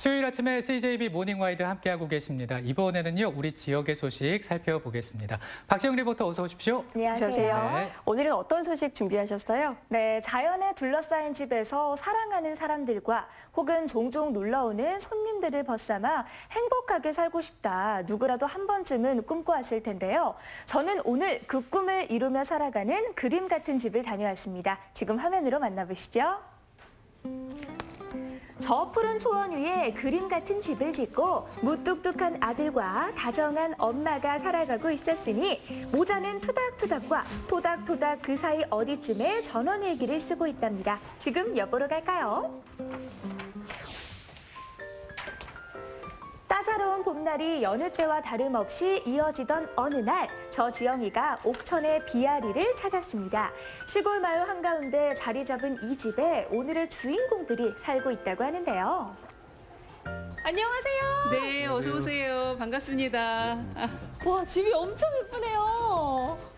수요일 아침에 CJB 모닝와이드 함께하고 계십니다. 이번에는요, 우리 지역의 소식 살펴보겠습니다. 박지영 리포터 어서 오십시오. 안녕하세요. 네. 오늘은 어떤 소식 준비하셨어요? 네, 자연에 둘러싸인 집에서 사랑하는 사람들과 혹은 종종 놀러오는 손님들을 벗삼아 행복하게 살고 싶다. 누구라도 한 번쯤은 꿈꿔왔을 텐데요. 저는 오늘 그 꿈을 이루며 살아가는 그림 같은 집을 다녀왔습니다. 지금 화면으로 만나보시죠. 저 푸른 초원 위에 그림 같은 집을 짓고 무뚝뚝한 아들과 다정한 엄마가 살아가고 있었으니 모자는 투닥투닥과 토닥토닥 그 사이 어디쯤에 전원일기를 쓰고 있답니다. 지금 엿보러 갈까요? 따사로운 봄날이 여느 때와 다름없이 이어지던 어느 날, 저 지영이가 옥천의 비아리를 찾았습니다. 시골 마을 한가운데 자리 잡은 이 집에 오늘의 주인공들이 살고 있다고 하는데요. 안녕하세요. 네, 어서 오세요. 반갑습니다. 와, 집이 엄청 예쁘네요.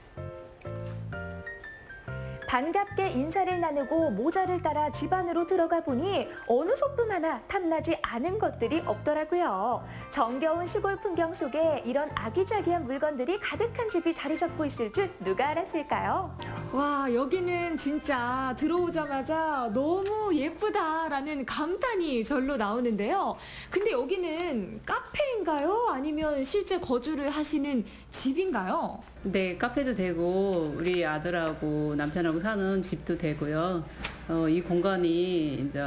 반갑게 인사를 나누고 모자를 따라 집 안으로 들어가 보니 어느 소품 하나 탐나지 않은 것들이 없더라고요. 정겨운 시골 풍경 속에 이런 아기자기한 물건들이 가득한 집이 자리 잡고 있을 줄 누가 알았을까요? 와, 여기는 진짜 들어오자마자 너무 예쁘다라는 감탄이 절로 나오는데요. 근데 여기는 카페인가요? 아니면 실제 거주를 하시는 집인가요? 네, 카페도 되고 우리 아들하고 남편하고 사는 집도 되고요. 이 공간이 이제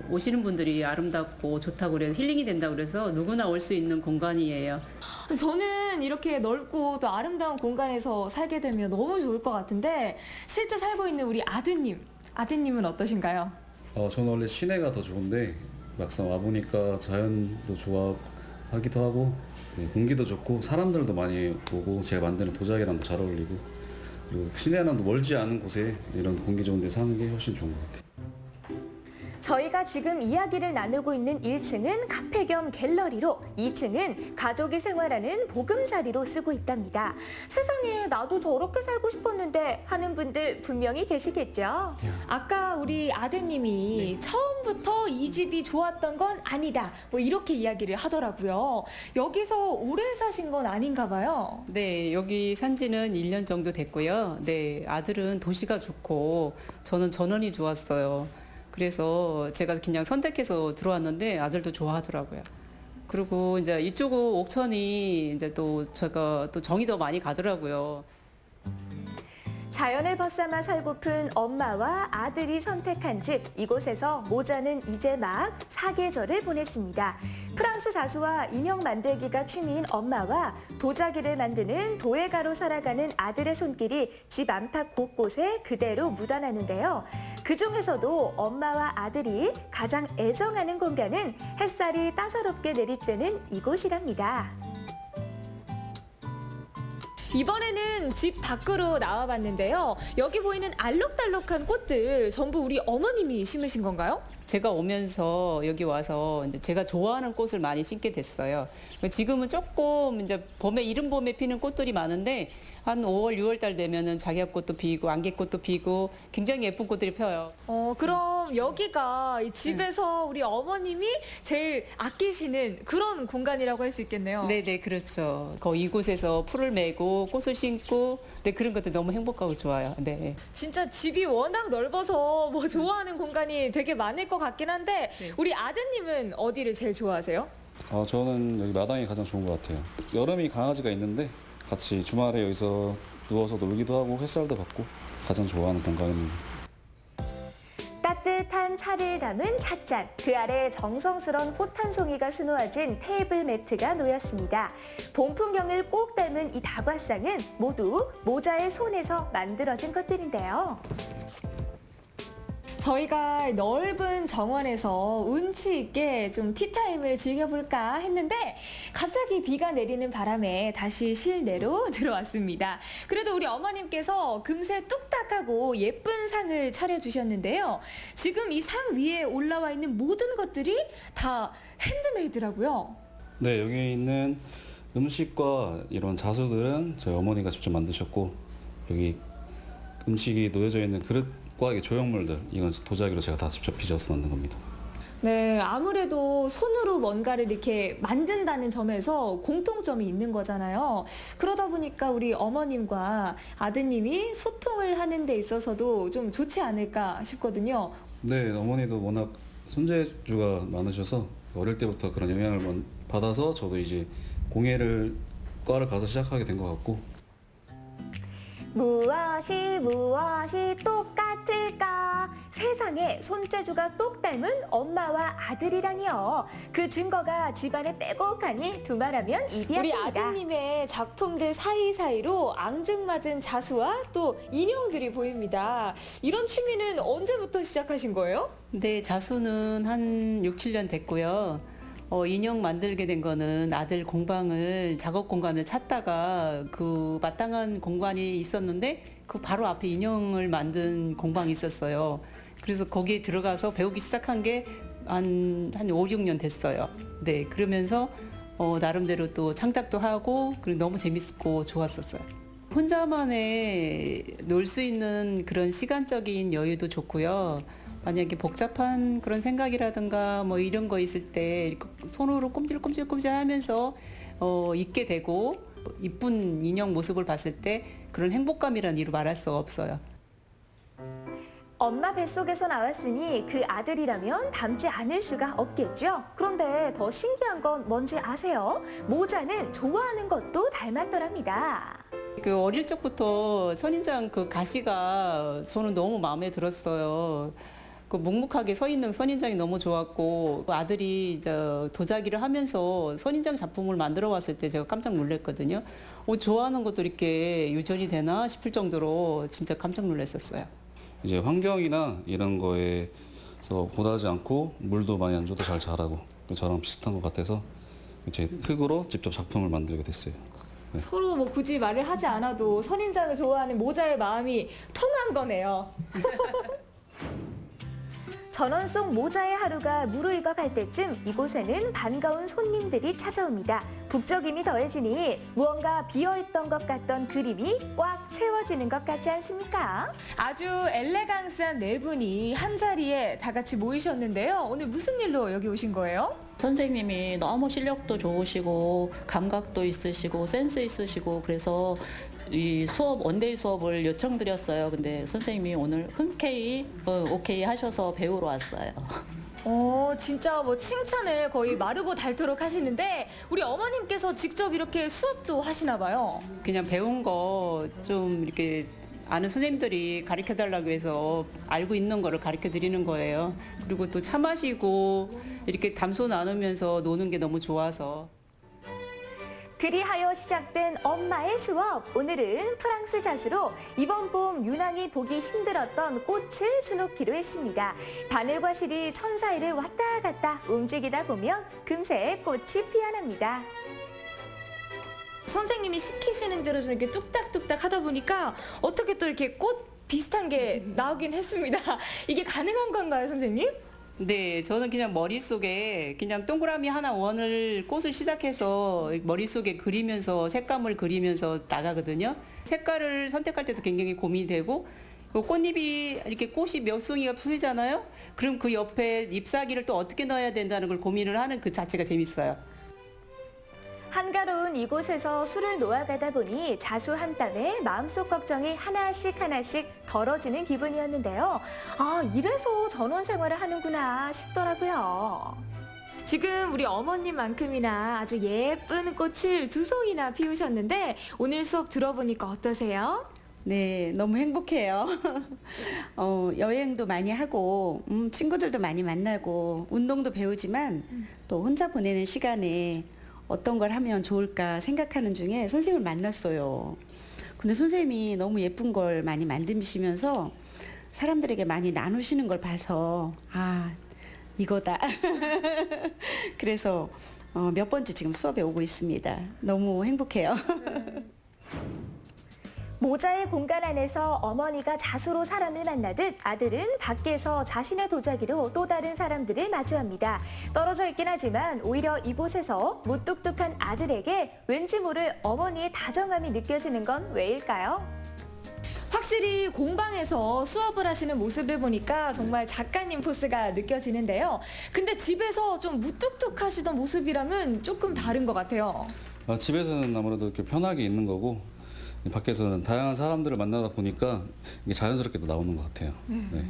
오시는 분들이 아름답고 좋다고 그래서 힐링이 된다고 그래서 누구나 올 수 있는 공간이에요. 저는 이렇게 넓고 또 아름다운 공간에서 살게 되면 너무 좋을 것 같은데 실제 살고 있는 우리 아드님은 어떠신가요? 저는 원래 시내가 더 좋은데 막상 와보니까 자연도 좋아하기도 하고 공기도 좋고 사람들도 많이 오고 제가 만드는 도자기랑도 잘 어울리고 그리고 시내랑도 멀지 않은 곳에 이런 공기 좋은 데 사는 게 훨씬 좋은 것 같아요. 저희가 지금 이야기를 나누고 있는 1층은 카페 겸 갤러리로 2층은 가족이 생활하는 보금자리로 쓰고 있답니다. 세상에 나도 저렇게 살고 싶었는데 하는 분들 분명히 계시겠죠? 아까 우리 아드님이 처음부터 이 집이 좋았던 건 아니다. 뭐 이렇게 이야기를 하더라고요. 여기서 오래 사신 건 아닌가 봐요. 네, 여기 산 지는 1년 정도 됐고요. 네, 아들은 도시가 좋고 저는 전원이 좋았어요. 그래서 제가 그냥 선택해서 들어왔는데 아들도 좋아하더라고요. 그리고 이제 이쪽 옥천이 이제 또 제가 또 정이 더 많이 가더라고요. 자연을 벗삼아 살고픈 엄마와 아들이 선택한 집, 이곳에서 모자는 이제 막 사계절을 보냈습니다. 프랑스 자수와 인형 만들기가 취미인 엄마와 도자기를 만드는 도예가로 살아가는 아들의 손길이 집 안팎 곳곳에 그대로 묻어나는데요. 그중에서도 엄마와 아들이 가장 애정하는 공간은 햇살이 따사롭게 내리쬐는 이곳이랍니다. 이번에는 집 밖으로 나와봤는데요. 여기 보이는 알록달록한 꽃들 전부 우리 어머님이 심으신 건가요? 제가 오면서 여기 와서 이제 제가 좋아하는 꽃을 많이 심게 됐어요. 지금은 조금 이제 이른 봄에 피는 꽃들이 많은데 한 5월, 6월 달 되면은 작약꽃도 피고 안개꽃도 피고 굉장히 예쁜 꽃들이 펴요. 그럼 여기가 이 집에서 우리 어머님이 제일 아끼시는 그런 공간이라고 할 수 있겠네요. 네네, 그렇죠. 이곳에서 풀을 메고 꽃을 심고 네, 그런 것들 너무 행복하고 좋아요. 네. 진짜 집이 워낙 넓어서 뭐 좋아하는 공간이 되게 많을 것 같긴 한데 네. 우리 아드님은 어디를 제일 좋아하세요? 저는 여기 마당이 가장 좋은 것 같아요. 여름이 강아지가 있는데 같이 주말에 여기서 누워서 놀기도 하고 햇살도 받고 가장 좋아하는 공간입니다. 따뜻한 차를 담은 찻잔, 그 아래 정성스런 꽃 한 송이가 수놓아진 테이블 매트가 놓였습니다. 봄 풍경을 꼭 닮은 이 다과상은 모두 모자의 손에서 만들어진 것들인데요. 저희가 넓은 정원에서 운치 있게 좀 티타임을 즐겨볼까 했는데 갑자기 비가 내리는 바람에 다시 실내로 들어왔습니다. 그래도 우리 어머님께서 금세 뚝딱하고 예쁜 상을 차려주셨는데요. 지금 이 상 위에 올라와 있는 모든 것들이 다 핸드메이드라고요. 네, 여기 있는 음식과 이런 자수들은 저희 어머니가 직접 만드셨고 여기 음식이 놓여져 있는 그릇과 조형물들 이건 도자기로 제가 다 직접 빚어서 만든 겁니다. 네, 아무래도 손으로 뭔가를 이렇게 만든다는 점에서 공통점이 있는 거잖아요. 그러다 보니까 우리 어머님과 아드님이 소통을 하는 데 있어서도 좀 좋지 않을까 싶거든요. 네, 어머니도 워낙 손재주가 많으셔서 어릴 때부터 그런 영향을 받아서 저도 이제 공예를 과를 가서 시작하게 된 것 같고. 무엇이 똑같을까? 세상에 손재주가 똑 닮은 엄마와 아들이라니요. 그 증거가 집안에 빼곡하니 두말하면 우리 이비약입니다. 아드님의 작품들 사이사이로 앙증맞은 자수와 또 인형들이 보입니다. 이런 취미는 언제부터 시작하신 거예요? 네, 자수는 한 6, 7년 됐고요. 인형 만들게 된 거는 아들 작업 공간을 찾다가 그 마땅한 공간이 있었는데 그 바로 앞에 인형을 만든 공방이 있었어요. 그래서 거기에 들어가서 배우기 시작한 게 한 5, 6년 됐어요. 네, 그러면서 나름대로 또 창작도 하고 그리고 너무 재밌고 좋았었어요. 혼자만의 놀 수 있는 그런 시간적인 여유도 좋고요. 만약에 복잡한 그런 생각이라든가 뭐 이런 거 있을 때 손으로 꼼질꼼질 하면서 있게 되고 이쁜 인형 모습을 봤을 때 그런 행복감이란 이루 말할 수가 없어요. 엄마 뱃속에서 나왔으니 그 아들이라면 닮지 않을 수가 없겠죠. 그런데 더 신기한 건 뭔지 아세요? 모자는 좋아하는 것도 닮았더랍니다. 그 어릴 적부터 선인장 그 가시가 저는 너무 마음에 들었어요. 그 묵묵하게 서 있는 선인장이 너무 좋았고 그 아들이 이제 도자기를 하면서 선인장 작품을 만들어 왔을 때 제가 깜짝 놀랐거든요. 좋아하는 것도 이렇게 유전이 되나 싶을 정도로 진짜 깜짝 놀랐었어요. 이제 환경이나 이런 거에서 고다지 않고 물도 많이 안 줘도 잘 자라고 저랑 비슷한 것 같아서 제 흙으로 직접 작품을 만들게 됐어요. 네. 서로 뭐 굳이 말을 하지 않아도 선인장을 좋아하는 모자의 마음이 통한 거네요. 전원 속 모자의 하루가 무르익어 갈 때쯤 이곳에는 반가운 손님들이 찾아옵니다. 북적임이 더해지니 무언가 비어있던 것 같던 그림이 꽉 채워지는 것 같지 않습니까? 아주 엘레강스한 네 분이 한 자리에 다 같이 모이셨는데요. 오늘 무슨 일로 여기 오신 거예요? 선생님이 너무 실력도 좋으시고 감각도 있으시고 센스 있으시고 그래서 이 수업 원데이 수업을 요청드렸어요. 근데 선생님이 오늘 흔쾌히 오케이 하셔서 배우러 왔어요. 진짜 뭐 칭찬을 거의 마르고 닳도록 하시는데 우리 어머님께서 직접 이렇게 수업도 하시나 봐요. 그냥 배운 거 좀 이렇게 아는 선생님들이 가르쳐 달라고 해서 알고 있는 거를 가르쳐 드리는 거예요. 그리고 또 차 마시고 이렇게 담소 나누면서 노는 게 너무 좋아서. 그리하여 시작된 엄마의 수업. 오늘은 프랑스 자수로 이번 봄 유난히 보기 힘들었던 꽃을 수놓기로 했습니다. 바늘과 실이 천사이를 왔다 갔다 움직이다 보면 금세 꽃이 피어납니다. 선생님이 시키시는 대로 좀 이렇게 뚝딱뚝딱 하다 보니까 어떻게 또 이렇게 꽃 비슷한 게 나오긴 했습니다. 이게 가능한 건가요, 선생님? 네, 저는 그냥 머릿속에 그냥 동그라미 하나 꽃을 시작해서 머릿속에 그리면서 색감을 그리면서 나가거든요. 색깔을 선택할 때도 굉장히 고민이 되고 그 꽃잎이 이렇게 꽃이 몇 송이가 피우잖아요. 그럼 그 옆에 잎사귀를 또 어떻게 넣어야 된다는 걸 고민을 하는 그 자체가 재밌어요. 한가로운 이곳에서 술을 놓아가다 보니 자수 한 땀에 마음속 걱정이 하나씩 덜어지는 기분이었는데요. 이래서 전원 생활을 하는구나 싶더라고요. 지금 우리 어머님만큼이나 아주 예쁜 꽃을 2송이나 피우셨는데 오늘 수업 들어보니까 어떠세요? 네, 너무 행복해요. 여행도 많이 하고, 친구들도 많이 만나고, 운동도 배우지만 또 혼자 보내는 시간에 어떤 걸 하면 좋을까 생각하는 중에 선생님을 만났어요. 근데 선생님이 너무 예쁜 걸 많이 만드시면서 사람들에게 많이 나누시는 걸 봐서 이거다. 그래서 몇 번째 지금 수업에 오고 있습니다. 너무 행복해요. 모자의 공간 안에서 어머니가 자수로 사람을 만나듯 아들은 밖에서 자신의 도자기로 또 다른 사람들을 마주합니다. 떨어져 있긴 하지만 오히려 이곳에서 무뚝뚝한 아들에게 왠지 모를 어머니의 다정함이 느껴지는 건 왜일까요? 확실히 공방에서 수업을 하시는 모습을 보니까 정말 작가님 포스가 느껴지는데요. 근데 집에서 좀 무뚝뚝하시던 모습이랑은 조금 다른 것 같아요. 집에서는 아무래도 이렇게 편하게 있는 거고 밖에서는 다양한 사람들을 만나다 보니까 이게 자연스럽게 또 나오는 것 같아요. 네.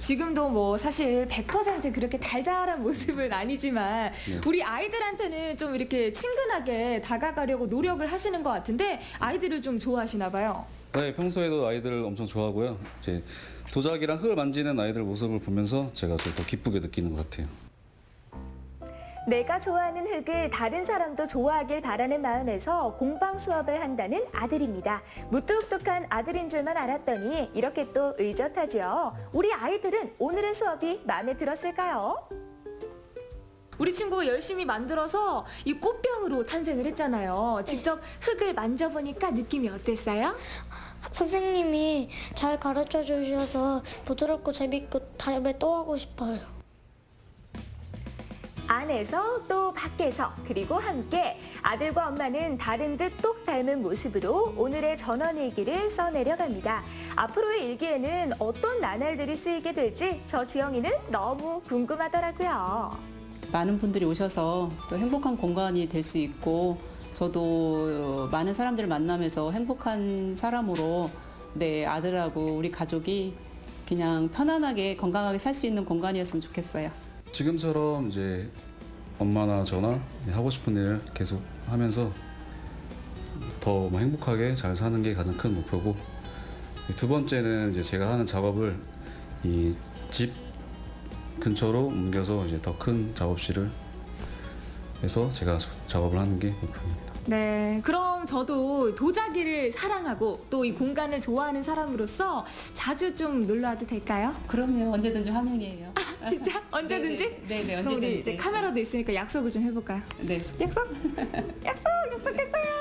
지금도 뭐 사실 100% 그렇게 달달한 모습은 아니지만 네. 우리 아이들한테는 좀 이렇게 친근하게 다가가려고 노력을 하시는 것 같은데 아이들을 좀 좋아하시나 봐요. 네, 평소에도 아이들을 엄청 좋아하고요. 이제 도자기랑 흙을 만지는 아이들 모습을 보면서 제가 좀 더 기쁘게 느끼는 것 같아요. 내가 좋아하는 흙을 다른 사람도 좋아하길 바라는 마음에서 공방 수업을 한다는 아들입니다. 무뚝뚝한 아들인 줄만 알았더니 이렇게 또 의젓하죠. 우리 아이들은 오늘의 수업이 마음에 들었을까요? 우리 친구가 열심히 만들어서 이 꽃병으로 탄생을 했잖아요. 직접 흙을 만져보니까 느낌이 어땠어요? 선생님이 잘 가르쳐 주셔서 부드럽고 재밌고 다음에 또 하고 싶어요. 안에서 또 밖에서 그리고 함께 아들과 엄마는 다른 듯 똑 닮은 모습으로 오늘의 전원일기를 써내려갑니다. 앞으로의 일기에는 어떤 나날들이 쓰이게 될지 저 지영이는 너무 궁금하더라고요. 많은 분들이 오셔서 또 행복한 공간이 될 수 있고 저도 많은 사람들을 만나면서 행복한 사람으로 내 아들하고 우리 가족이 그냥 편안하게 건강하게 살 수 있는 공간이었으면 좋겠어요. 지금처럼 이제 엄마나 저나 하고 싶은 일 계속 하면서 더 행복하게 잘 사는 게 가장 큰 목표고, 두 번째는 이제 제가 하는 작업을 이 집 근처로 옮겨서 이제 더 큰 작업실을 해서 제가 작업을 하는 게 목표입니다. 네, 그럼 저도 도자기를 사랑하고 또 이 공간을 좋아하는 사람으로서 자주 좀 놀러 와도 될까요? 그럼요. 언제든지 환영이에요. 진짜? 언제든지? 네네, 그럼 언제든지. 우리 이제 카메라도 있으니까 약속을 좀 해볼까요? 네. 약속? 약속했어요!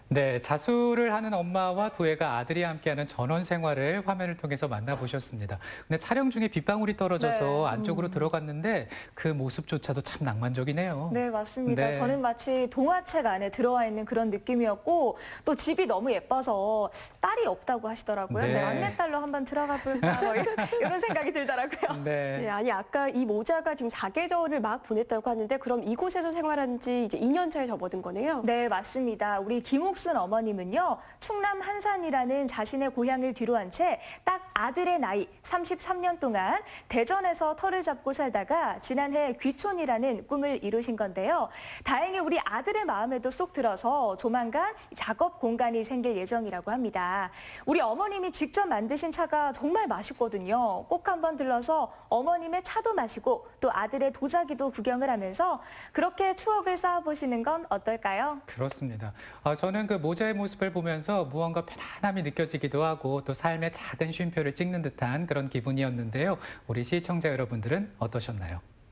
네, 자수를 하는 엄마와 도예가 아들이 함께하는 전원 생활을 화면을 통해서 만나보셨습니다. 근데 촬영 중에 빗방울이 떨어져서 네. 안쪽으로 들어갔는데 그 모습조차도 참 낭만적이네요. 네, 맞습니다. 네. 저는 마치 동화책 안에 들어와 있는 그런 느낌이었고 또 집이 너무 예뻐서 딸이 없다고 하시더라고요. 네. 제가 막내딸로 한번 들어가 볼까 뭐 이런 생각이 들더라고요. 네. 아니 아까 이 모자가 지금 사계절을 막 보냈다고 하는데 그럼 이곳에서 생활한 지 이제 2년 차에 접어든 거네요. 네, 맞습니다. 우리 김옥순 어머님은요, 충남 한산이라는 자신의 고향을 뒤로한 채 딱 아들의 나이 33년 동안 대전에서 터를 잡고 살다가 지난해 귀촌이라는 꿈을 이루신 건데요. 다행히 우리 아들의 마음에도 쏙 들어서 조만간 작업 공간이 생길 예정이라고 합니다. 우리 어머님이 직접 만드신 차가 정말 맛있거든요. 꼭 한번 들러서 어머님의 차도 마시고 또 아들의 도자기도 구경을 하면서 그렇게 추억을 쌓아보시는 건 어떨까요? 그렇습니다. 저는 그 모자의 모습을 보면서 무언가 편안함이 느껴지기도 하고 또 삶의 작은 쉼표를 찍는 듯한 그런 기분이었는데요. 우리 시청자 여러분들은 어떠셨나요?